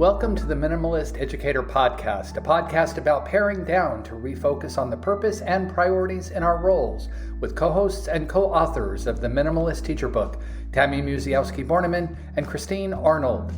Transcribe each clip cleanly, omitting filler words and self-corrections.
Welcome to the Minimalist Educator podcast, a podcast about paring down to refocus on the purpose and priorities in our roles, with co-hosts and co-authors of the Minimalist Teacher Book, Tammy Musiowsky-Borneman and Christine Arnold.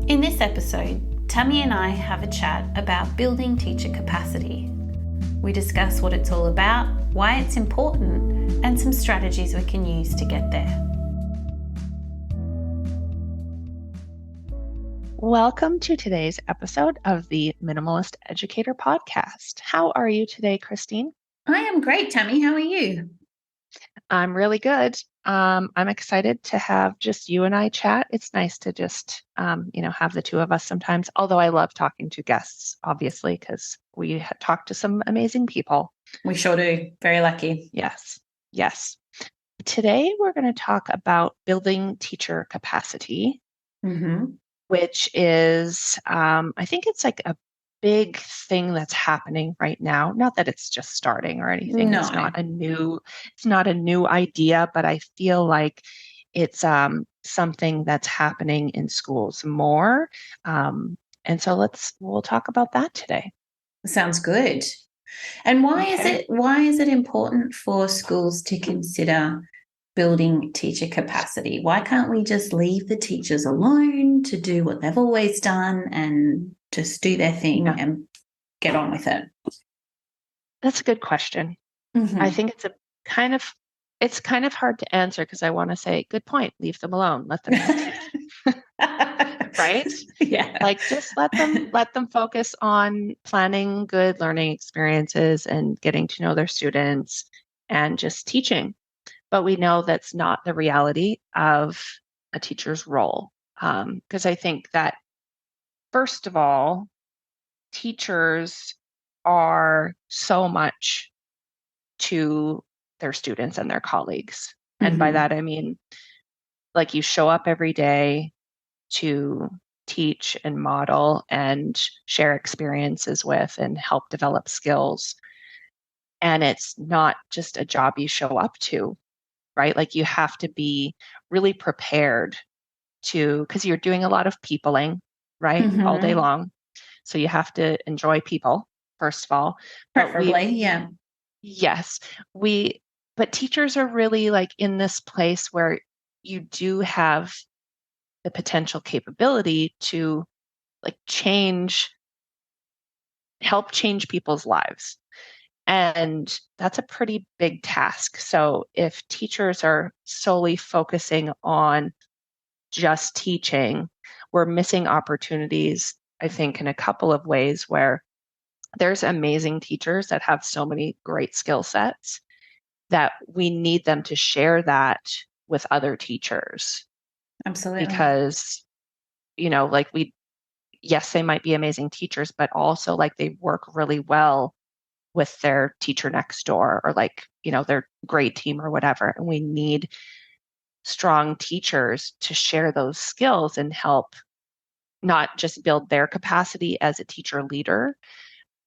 In this episode, Tammy and I have a chat about building teacher capacity. We discuss what it's all about, why it's important, and some strategies we can use to get there. Welcome to today's episode of the Minimalist Educator podcast. How are you today, Christine? I am great, Tammy. How are you? I'm really good. I'm excited to have just you and I chat. It's nice to just, have the two of us sometimes, although I love talking to guests, obviously, because we talk to some amazing people. We sure do. Very lucky. Yes. Today, we're going to talk about building teacher capacity. Which is, I think it's like a big thing that's happening right now. Not that it's just starting or anything. No. It's not a new idea, but I feel like it's something that's happening in schools more. And so we'll talk about that today. Sounds good. And why is it important for schools to consider building teacher capacity? Why can't we just leave the teachers alone to do what they've always done and just do their thing and get on with it? That's a good question. I think it's kind of hard to answer because I want to say, good point, leave them alone, let them teach. Right? Yeah. Like just let them focus on planning good learning experiences and getting to know their students and just teaching. But we know that's not the reality of a teacher's role. Because I think that, first of all, teachers are so much to their students and their colleagues. And by that, I mean, like you show up every day to teach and model and share experiences with and help develop skills. And it's not just a job you show up to. Right? Like you have to be really prepared because you're doing a lot of peopling, right? All day long. So you have to enjoy people, first of all. Preferably, yeah. Yes. But teachers are really like in this place where you do have the potential capability to like help change people's lives. And that's a pretty big task. So if teachers are solely focusing on just teaching, we're missing opportunities, I think, in a couple of ways where there's amazing teachers that have so many great skill sets that we need them to share that with other teachers. Absolutely. Because, yes, they might be amazing teachers, but also like they work really well with their teacher next door or their grade team or whatever. And we need strong teachers to share those skills and help not just build their capacity as a teacher leader,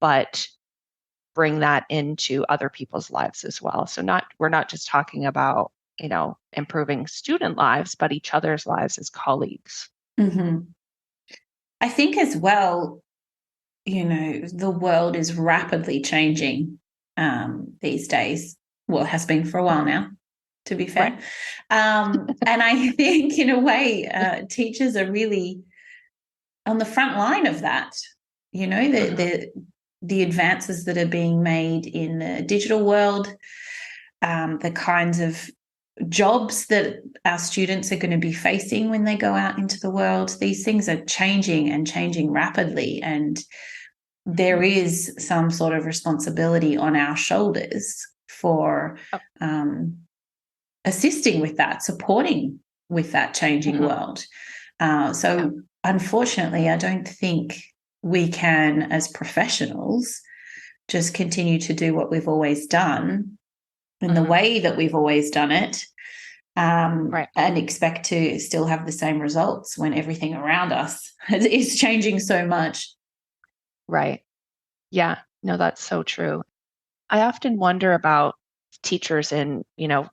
but bring that into other people's lives as well. So we're not just talking about, improving student lives, but each other's lives as colleagues. I think as well, the world is rapidly changing these days. Well, it has been for a while now, to be fair. Right. And I think in a way, teachers are really on the front line of that. The advances that are being made in the digital world, the kinds of jobs that our students are going to be facing when they go out into the world. These things are changing and changing rapidly. And there is some sort of responsibility on our shoulders for assisting with that, supporting with that changing world. Unfortunately, I don't think we can, as professionals, just continue to do what we've always done in the way that we've always done it, and expect to still have the same results when everything around us is changing so much. Right. Yeah. No, that's so true. I often wonder about teachers in,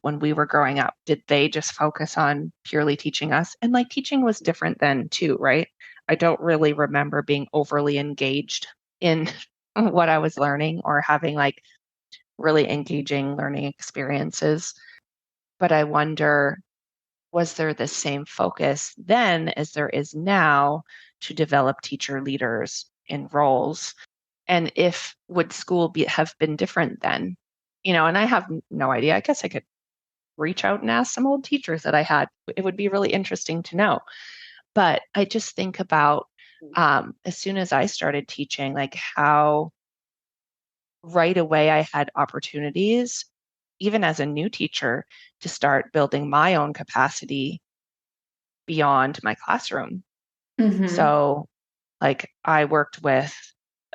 when we were growing up, did they just focus on purely teaching us? And like teaching was different then too, right? I don't really remember being overly engaged in what I was learning or having like really engaging learning experiences. But I wonder, was there the same focus then as there is now to develop teacher leaders in roles? And if would school have been different then? And I have no idea. I guess I could reach out and ask some old teachers that I had. It would be really interesting to know. But I just think about as soon as I started teaching, like how right away I had opportunities, even as a new teacher, to start building my own capacity beyond my classroom. Mm-hmm. So, like, I worked with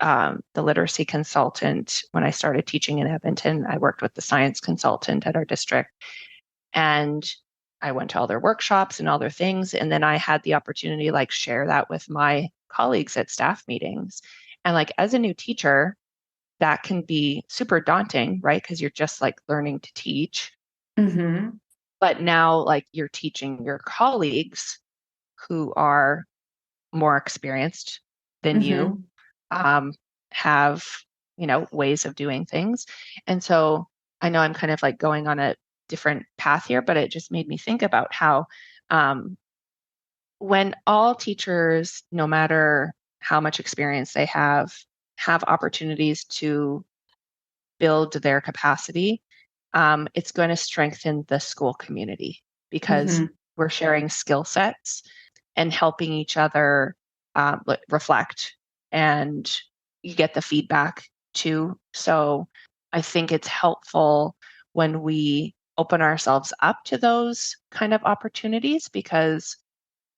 the literacy consultant when I started teaching in Edmonton. I worked with the science consultant at our district, and I went to all their workshops and all their things. And then I had the opportunity to like share that with my colleagues at staff meetings. And like as a new teacher, that can be super daunting, right? Because you're just like learning to teach. Mm-hmm. But now, like, you're teaching your colleagues who are more experienced than Mm-hmm. you, have, ways of doing things. And so I know I'm kind of like going on a different path here, but it just made me think about how um, when all teachers, no matter how much experience they have opportunities to build their capacity, it's going to strengthen the school community because Mm-hmm. we're sharing skill sets and helping each other reflect, and you get the feedback too. So I think it's helpful when we open ourselves up to those kind of opportunities because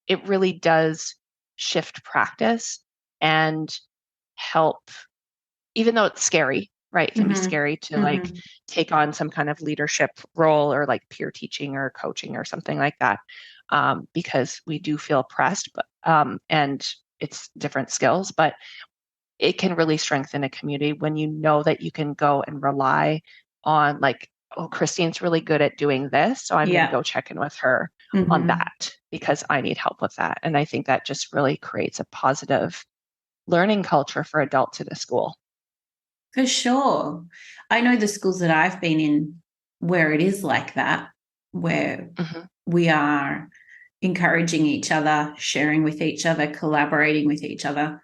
it really does shift practice and help, even though it's scary, right? It can be Mm-hmm. scary to like Mm-hmm. take on some kind of leadership role or like peer teaching or coaching or something like that, because we do feel pressed, but and it's different skills, but it can really strengthen a community when you know that you can go and rely on like, oh, Christine's really good at doing this, so I'm going to Yeah. go check in with her on Mm-hmm. that because I need help with that. And I think that just really creates a positive learning culture for adults in a school. For sure. I know the schools that I've been in where it is like that, where Mm-hmm. we are encouraging each other, sharing with each other, collaborating with each other.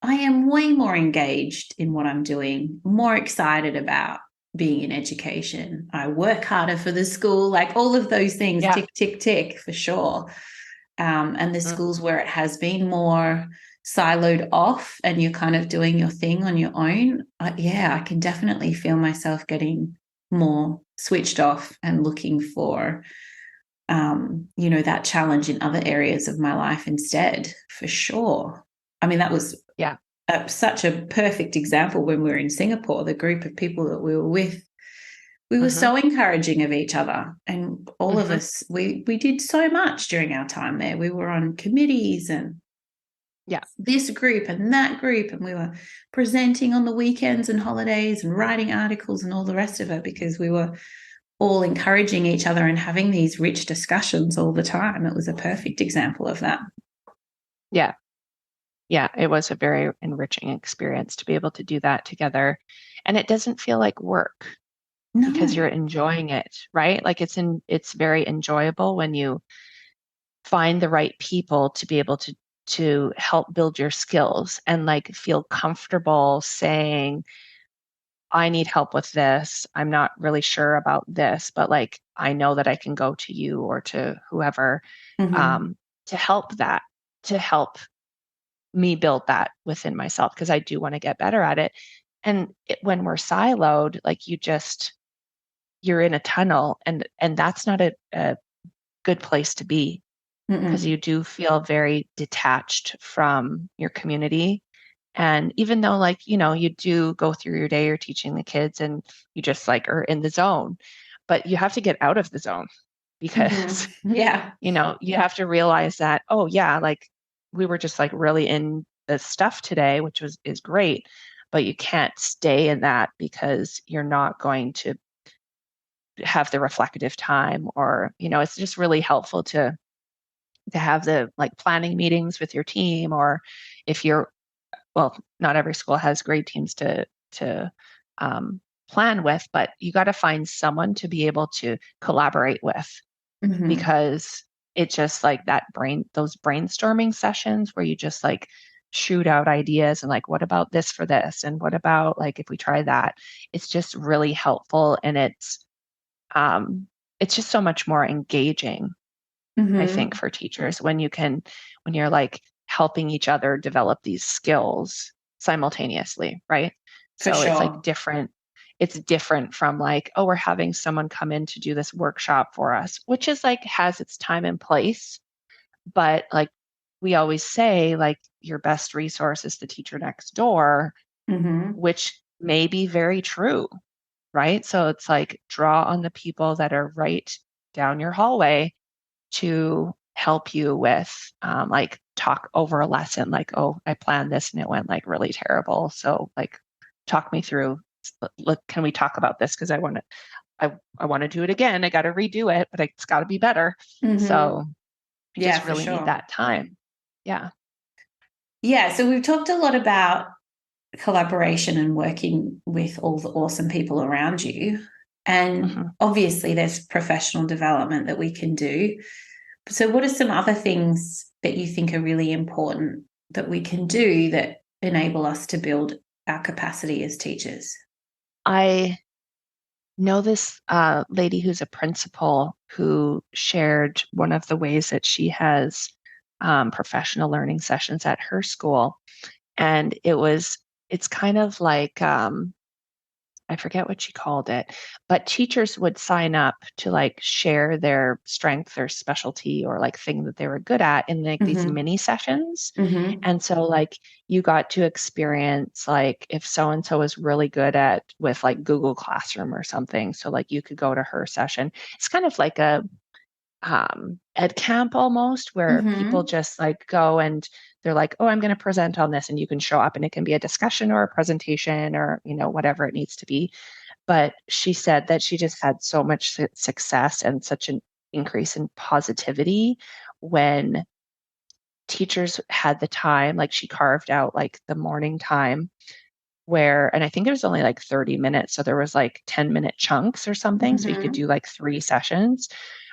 I am way more engaged in what I'm doing, more excited about being in education. I work harder for the school, like all of those things, Yeah. tick, tick, tick, for sure. And the Mm-hmm. schools where it has been more siloed off and you're kind of doing your thing on your own, I can definitely feel myself getting more switched off and looking for, that challenge in other areas of my life instead, for sure. I mean, that was Yeah. such a perfect example when we were in Singapore, the group of people that we were with. We were Mm-hmm. so encouraging of each other, and all of Mm-hmm. us, we did so much during our time there. We were on committees and Yeah. this group and that group, and we were presenting on the weekends and holidays and writing articles and all the rest of it because we were all encouraging each other and having these rich discussions all the time. It was a perfect example of that. Yeah. Yeah. It was a very enriching experience to be able to do that together. And it doesn't feel like work because No. you're enjoying it, right? Like it's very enjoyable when you find the right people to be able to help build your skills and like feel comfortable saying, I need help with this. I'm not really sure about this, but like I know that I can go to you or to whoever, Mm-hmm. um, to help me build that within myself because I do want to get better at it. And when we're siloed, like you're in a tunnel, and that's not a good place to be because Mm-mm. you do feel very detached from your community. And even though like, you do go through your day, you're teaching the kids and you just like are in the zone, but you have to get out of the zone because, Mm-hmm. Yeah. you have to realize that, oh yeah, like we were just like really in the stuff today, which is great, but you can't stay in that because you're not going to have the reflective time, or, it's just really helpful to have the like planning meetings with your team, or if you're, well, not every school has great teams to plan with, but you got to find someone to be able to collaborate with, Mm-hmm. because it's just like those brainstorming sessions where you just like shoot out ideas and like, what about this for this? And what about like, if we try that? It's just really helpful. And it's just so much more engaging, I think, Mm-hmm. for teachers when you're like helping each other develop these skills simultaneously, right? For So it's like sure. different. It's different from like, oh, we're having someone come in to do this workshop for us, which is like has its time and place. But like we always say, like your best resource is the teacher next door, Mm-hmm. which may be very true, right? So it's like draw on the people that are right down your hallway to help you with like talk over a lesson, like, oh, I planned this and it went like really terrible, so like talk me through, look, can we talk about this, because I want to do it again, I got to redo it, but it's got to be better. Mm-hmm. So you Yeah, just for really need sure. that time. Yeah. Yeah, so we've talked a lot about collaboration and working with all the awesome people around you. And Mhm. obviously, there's professional development that we can do. So, what are some other things that you think are really important that we can do that enable us to build our capacity as teachers? I know this lady who's a principal who shared one of the ways that she has professional learning sessions at her school. And it's kind of like, I forget what she called it, but teachers would sign up to like share their strength or specialty or like thing that they were good at in like these Mm-hmm. mini sessions. Mm-hmm. And so like you got to experience like if so and so is really good at with like Google Classroom or something. So like you could go to her session. It's kind of like a ed camp almost, where people Mm-hmm. just like go and they're like, oh, I'm going to present on this, and you can show up and it can be a discussion or a presentation or whatever it needs to be. But she said that she just had so much success and such an increase in positivity when teachers had the time, like she carved out like the morning time where, and I think it was only like 30 minutes, so there was like 10-minute chunks or something, so you could Mm-hmm. do like 3 sessions.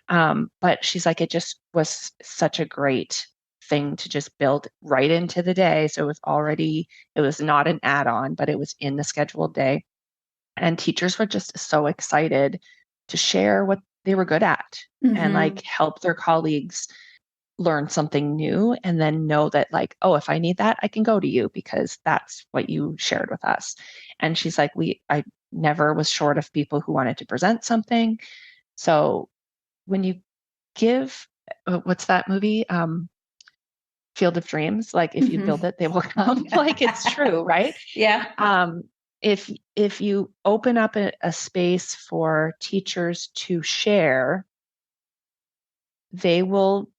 But she's like, it just was such a great thing to just build right into the day. So it was not an add-on, but it was in the scheduled day. And teachers were just so excited to share what they were good at and Mm-hmm. like help their colleagues learn something new, and then know that like, oh, if I need that, I can go to you because that's what you shared with us. And she's like, I never was short of people who wanted to present something. So when you give, what's that movie? Field of Dreams, like if you build Mm-hmm. it, they will come. Like it's true, right? Yeah. Um, if you open up a space for teachers to share, they will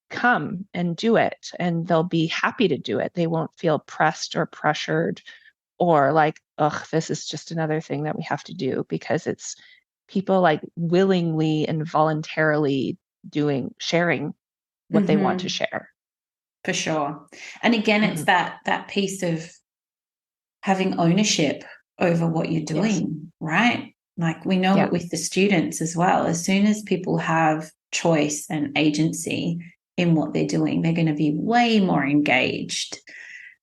come and do it, and they'll be happy to do it. They won't feel pressed or pressured or like, ugh, this is just another thing that we have to do, because it's people like willingly and voluntarily sharing what they want to Mm-hmm. share. For sure. And again, it's Mhm. that piece of having ownership over what you're Yes. doing, right? Like we know Yeah. it with the students as well. As soon as people have choice and agency in what they're doing, they're going to be way more engaged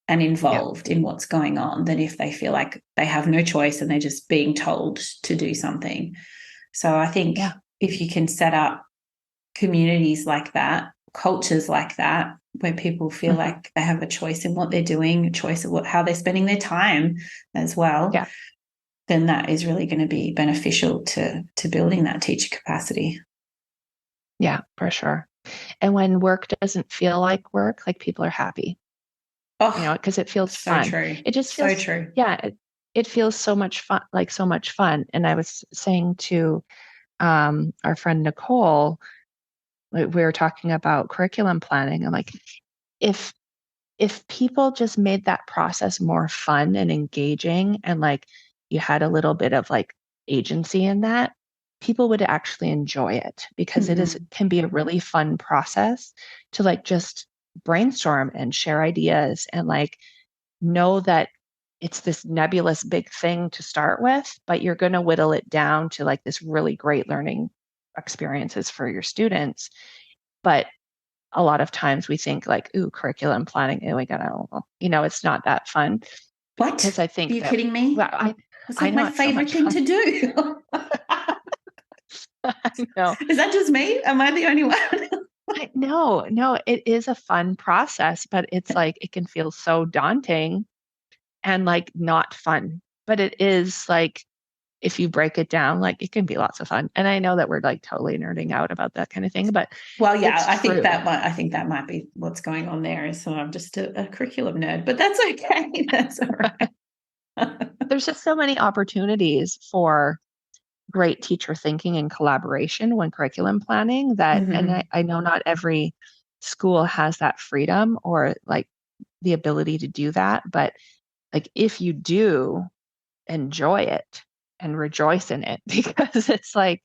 and Yeah. involved in what's going on than if they feel like they have no choice and they're just being told to do something. So I think Yeah. if you can set up communities like that, cultures like that, where people feel Mhm. like they have a choice in what they're doing, a choice of how they're spending their time as well, Yeah. then that is really going to be beneficial to building that teacher capacity. Yeah, for sure. And when work doesn't feel like work, like people are happy, Oh, because it feels so fun. true. It just So feels, true. yeah, it feels so much fun, like so much fun. And I was saying to our friend Nicole, like, we were talking about curriculum planning. I'm like, if people just made that process more fun and engaging, and like you had a little bit of like agency in that, people would actually enjoy it, because can be a really fun process to like just brainstorm and share ideas and like know that it's this nebulous big thing to start with, but you're going to whittle it down to like this really great learning experiences for your students. But a lot of times we think like, ooh, curriculum planning, oh, we gotta, it's not that fun. What? Because I think Are you kidding me? Well, it's like my favorite thing to do. I know. Is that just me? Am I the only one? No, it is a fun process, but it's like, it can feel so daunting and like not fun. But it is like, if you break it down, like it can be lots of fun. And I know that we're like totally nerding out about that kind of thing, but well, yeah, I think that might be what's going on there. Is so I'm just a curriculum nerd, but that's okay. That's all right. There's just so many opportunities for great teacher thinking and collaboration when curriculum planning that, and I know not every school has that freedom or like the ability to do that, but like if you do, enjoy it and rejoice in it, because it's like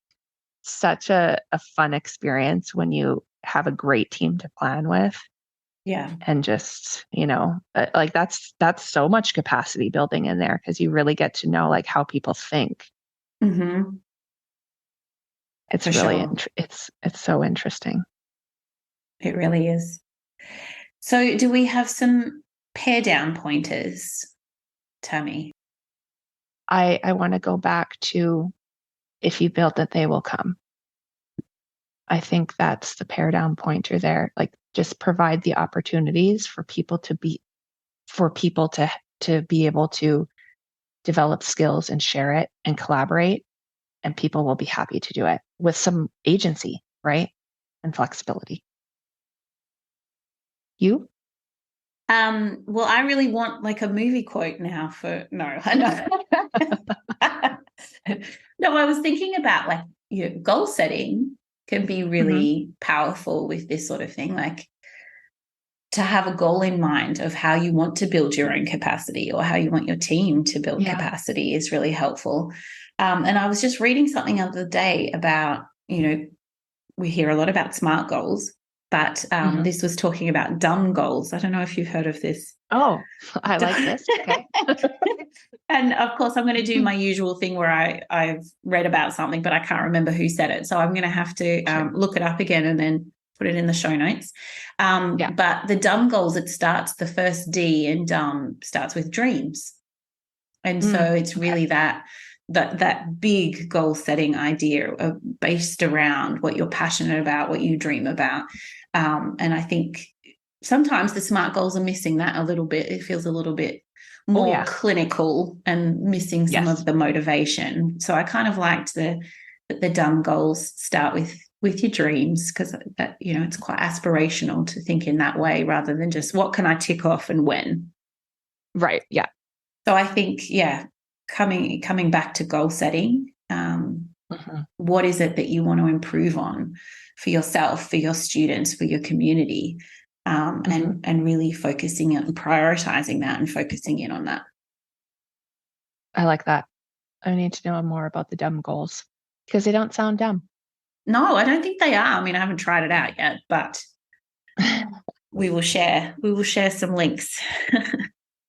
such a fun experience when you have a great team to plan with. Yeah. And just, like that's so much capacity building in there, because you really get to know like how people think. It's For really, sure. it's so interesting. It really is. So do we have some pare down pointers, Tammy? I want to go back to, if you build it, they will come. I think that's the pare down pointer there. Like just provide the opportunities for people to be able to develop skills and share it and collaborate, and people will be happy to do it with some agency, right? And flexibility. You? Well, I really want like a movie quote now for no, I know. No, I was thinking about like goal setting can be really powerful with this sort of thing. Like to have a goal in mind of how you want to build your own capacity or how you want your team to build capacity is really helpful. And I was just reading something the other day about, we hear a lot about SMART goals, but this was talking about dumb goals. I don't know if you've heard of this. Oh, I like this. Okay. And of course, I'm going to do my usual thing where I've read about something, but I can't remember who said it. So I'm going to have to look it up again and then put it in the show notes. But the dumb goals, the first D in dumb starts with dreams. And so it's really that big goal setting idea based around what you're passionate about, what you dream about. And I think sometimes the SMART goals are missing that a little bit. It feels a little bit more clinical and missing some of the motivation. So I kind of liked the dumb goals start with your dreams, because that, it's quite aspirational to think in that way rather than just what can I tick off and when. Right. Yeah. So I think, coming back to goal setting, what is it that you want to improve on for yourself, for your students, for your community, and really focusing on prioritizing that and focusing in on that. I like that. I need to know more about the dumb goals because they don't sound dumb. No, I don't think they are. I mean, I haven't tried it out yet, but we will share some links.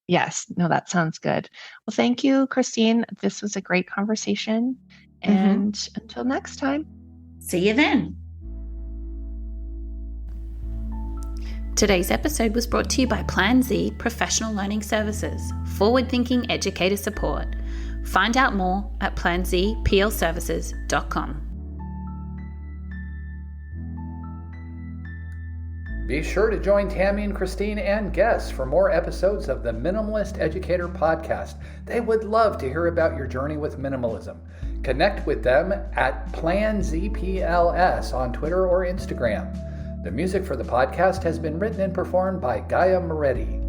Yes. No, that sounds good. Well, thank you, Christine. This was a great conversation. And until next time. See you then. Today's episode was brought to you by Plan Z Professional Learning Services, forward-thinking educator support. Find out more at planzplservices.com. Be sure to join Tammy and Christine and guests for more episodes of the Minimalist Educator podcast. They would love to hear about your journey with minimalism. Connect with them at PlanZPLS on Twitter or Instagram. The music for the podcast has been written and performed by Gaia Moretti.